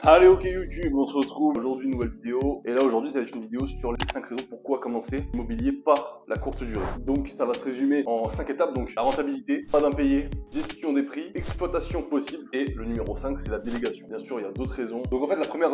Allez, ok YouTube, on se retrouve aujourd'hui une nouvelle vidéo. Et là aujourd'hui ça va être une vidéo sur les 5 raisons pourquoi commencer l'immobilier par la courte durée. Donc ça va se résumer en 5 étapes. Donc la rentabilité, pas d'impayé, gestion des prix, exploitation possible et le numéro 5 c'est la délégation. Bien sûr il y a d'autres raisons. Donc en fait la première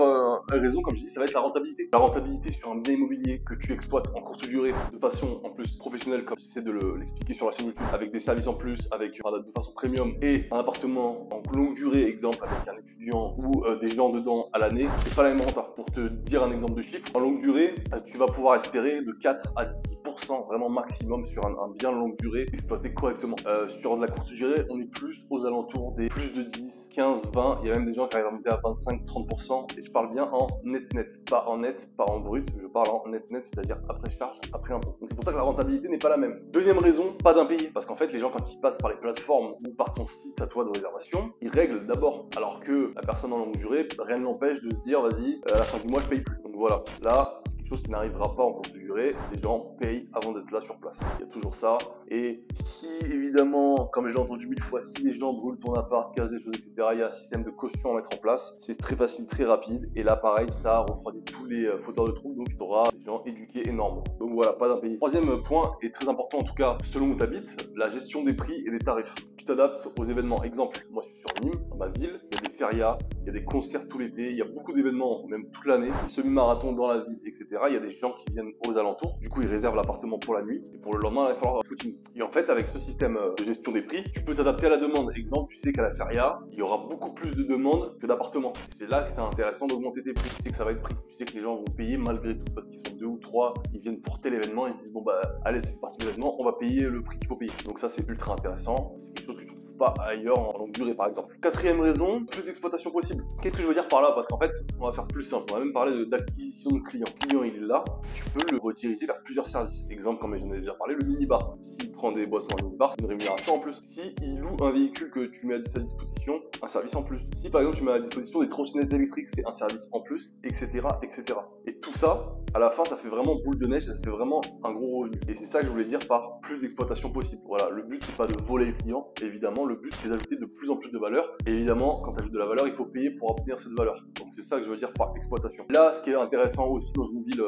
raison comme je dis ça va être la rentabilité. La rentabilité sur un bien immobilier que tu exploites en courte durée de façon en plus professionnelle comme j'essaie de l'expliquer sur la chaîne YouTube avec des services en plus, avec de façon premium et un appartement en longue durée, exemple avec un étudiant ou des gens dedans à l'année, c'est pas la même renta. Pour te dire un exemple de chiffre, en longue durée, tu vas pouvoir espérer de 4 à 10% vraiment maximum sur un bien longue durée exploité correctement. Sur de la courte durée, on est plus aux alentours des plus de 10, 15, 20, il y a même des gens qui arrivent à monter à 25, 30% et je parle bien en net, pas en net, pas en brut, je parle en net, c'est-à-dire après charge, après impôt. Donc c'est pour ça que la rentabilité n'est pas la même. Deuxième raison, pas d'impayé, parce qu'en fait les gens quand ils passent par les plateformes ou par ton site à toi de réservation, ils règlent d'abord, alors que la personne en longue durée, rien ne l'empêche de se dire vas-y, à la fin du mois je paye plus. Donc voilà, là c'est quelque chose qui n'arrivera pas en courte durée, les gens payent avant d'être là sur place. Il y a toujours ça, et si évidemment, comme j'ai entendu 1000 fois, si les gens brûlent ton appart, cassent des choses, etc., il y a un système de caution à mettre en place, c'est très facile, très rapide, et là pareil, ça refroidit tous les fauteurs de troubles, donc tu auras des gens éduqués et normaux. Donc voilà, pas d'impayé. Troisième point, et très important en tout cas, selon où tu habites, la gestion des prix et des tarifs. Tu t'adaptes aux événements. Exemple, moi je suis sur Nîmes, dans ma ville, il y a des férias, il y a des concerts tout l'été, il y a beaucoup d'événements, même toute l'année, des semi-marathons dans la ville, etc. Il y a des gens qui viennent aux alentours, du coup ils réservent l'appartement pour la nuit, et pour le lendemain il va falloir footing. Et en fait, avec ce système de gestion des prix, tu peux t'adapter à la demande. Exemple, tu sais qu'à la feria, il y aura beaucoup plus de demandes que d'appartements. Et c'est là que c'est intéressant d'augmenter tes prix. Tu sais que ça va être pris. Tu sais que les gens vont payer malgré tout, parce qu'ils sont 2 ou 3, ils viennent pour tel événement, ils se disent bon bah allez c'est parti de l'événement, on va payer le prix qu'il faut payer. Donc ça c'est ultra intéressant, c'est quelque chose que tu trouves pas ailleurs en longue durée par exemple. Quatrième raison, plus d'exploitation possible. Qu'est-ce que je veux dire par là? Parce qu'en fait, on va faire plus simple, on va même parler d'acquisition de clients. Le client il est là, tu peux le rediriger vers plusieurs services. Exemple, comme j'en ai déjà parlé, le minibar. S'il prend des boissons en minibar, c'est une rémunération en plus. S'il loue un véhicule que tu mets à sa disposition, un service en plus. Si par exemple tu mets à disposition des trottinettes électriques, c'est un service en plus, etc., etc. Et tout ça, à la fin, ça fait vraiment boule de neige, ça fait vraiment un gros revenu. Et c'est ça que je voulais dire par plus d'exploitation possible. Voilà, le but c'est pas de voler le client, évidemment, le but c'est d'ajouter de plus en plus de valeur. Et évidemment, quand tu ajoutes de la valeur, il faut payer pour obtenir cette valeur. Donc c'est ça que je veux dire par exploitation. Là, ce qui est intéressant aussi dans une ville,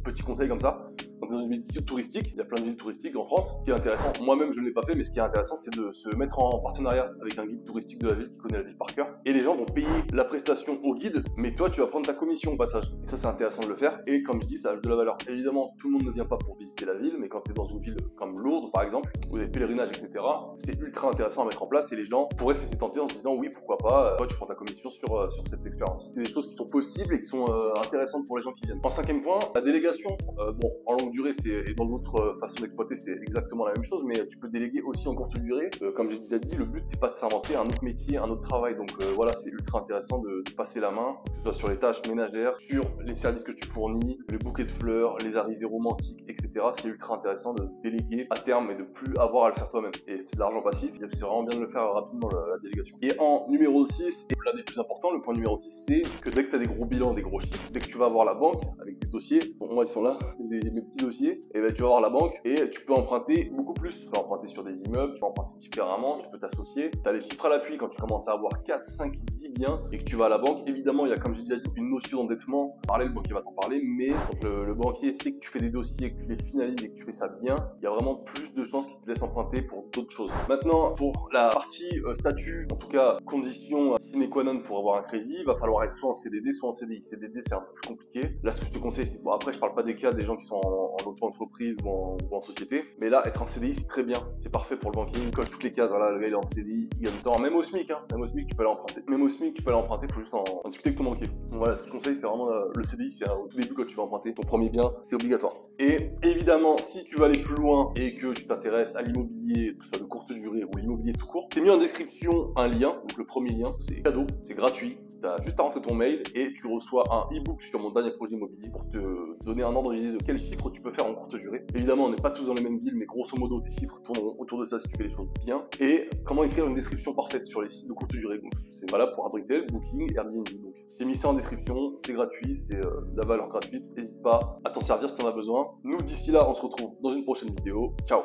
petit conseil comme ça, dans une ville touristique, il y a plein de villes touristiques en France, ce qui est intéressant, moi-même je ne l'ai pas fait, mais ce qui est intéressant c'est de se mettre en partenariat avec un guide touristique de la ville qui connaît la ville par cœur, et les gens vont payer la prestation au guide, mais toi tu vas prendre ta commission au passage. Et ça c'est intéressant de le faire, et comme je dis, ça ajoute de la valeur. Évidemment, tout le monde ne vient pas pour visiter la ville, mais quand tu es dans une ville comme Lourdes par exemple, où il y a des pèlerinages, etc., c'est ultra intéressant à mettre en place, et les gens pourraient se laisser tenter en se disant oui pourquoi pas, toi tu prends ta commission sur cette expérience. C'est des choses qui sont possibles et qui sont intéressantes pour les gens qui viennent. En cinquième point, la délégation. Bon, en longue durée, et dans d'autres façons d'exploiter, c'est exactement la même chose, mais tu peux déléguer aussi en courte durée. Comme j'ai déjà dit, le but, c'est pas de s'inventer un autre métier, un autre travail. Donc voilà, c'est ultra intéressant de passer la main, que ce soit sur les tâches ménagères, sur les services que tu fournis, les bouquets de fleurs, les arrivées romantiques, etc. C'est ultra intéressant de déléguer à terme et de plus avoir à le faire toi-même. Et c'est de l'argent passif, c'est vraiment bien de le faire rapidement, la délégation. Et en numéro 6, et l'un des plus importants, le point numéro 6, c'est que dès que tu as des gros bilans, des gros chiffres, dès que tu vas voir la banque avec des dossiers, bon, moi ils sont là, mes petits dossiers, et ben tu vas voir la banque et tu peux emprunter beaucoup plus. Tu peux emprunter sur des immeubles, tu peux emprunter différemment, tu peux t'associer. Tu as les chiffres à l'appui quand tu commences à avoir 4, 5, 10 biens et que tu vas à la banque. Évidemment, il y a, comme j'ai déjà dit, une notion d'endettement. Le banquier va t'en parler, mais quand le banquier sait que tu fais des dossiers, que tu les finalises et que tu fais ça bien, il y a vraiment plus de chances qu'il te laisse emprunter pour d'autres choses. Maintenant, pour la partie statut, en tout cas condition sine qua non pour avoir un crédit, il va falloir être soit en CDD, soit en CDI. CDD, c'est un peu plus compliqué. Là, ce que je te conseille, c'est, bon, après, je parle pas des cas des gens qui sont en auto-entreprise ou en société, mais là, être en CDI, c'est très bien. C'est parfait pour le banquier. Il coche toutes les cases. Voilà, le gars, il est en CDI, il gagne du temps. Même au SMIC, hein. Même au SMIC, tu peux aller emprunter. Même au SMIC, tu peux aller emprunter. Faut juste en discuter avec ton banquier. Donc voilà, ce que je conseille, c'est vraiment le CDI. C'est au tout début quand tu vas emprunter ton premier bien, c'est obligatoire. Et évidemment, si tu veux aller plus loin et que tu t'intéresses à l'immobilier, que ce soit de courte durée ou l'immobilier tout court, j'ai mis en description un lien. Donc le premier lien, c'est cadeau, c'est gratuit. Tu as juste à rentrer ton mail et tu reçois un e-book sur mon dernier projet immobilier pour te donner un ordre d'idée de quels chiffres tu peux faire en courte durée. Évidemment, on n'est pas tous dans les mêmes villes, mais grosso modo, tes chiffres tourneront autour de ça si tu fais les choses bien. Et comment écrire une description parfaite sur les sites de courte durée. Donc, c'est valable pour Abritel, Booking, Airbnb. Donc, j'ai mis ça en description, c'est gratuit, c'est de la valeur gratuite. N'hésite pas à t'en servir si tu en as besoin. Nous, d'ici là, on se retrouve dans une prochaine vidéo. Ciao!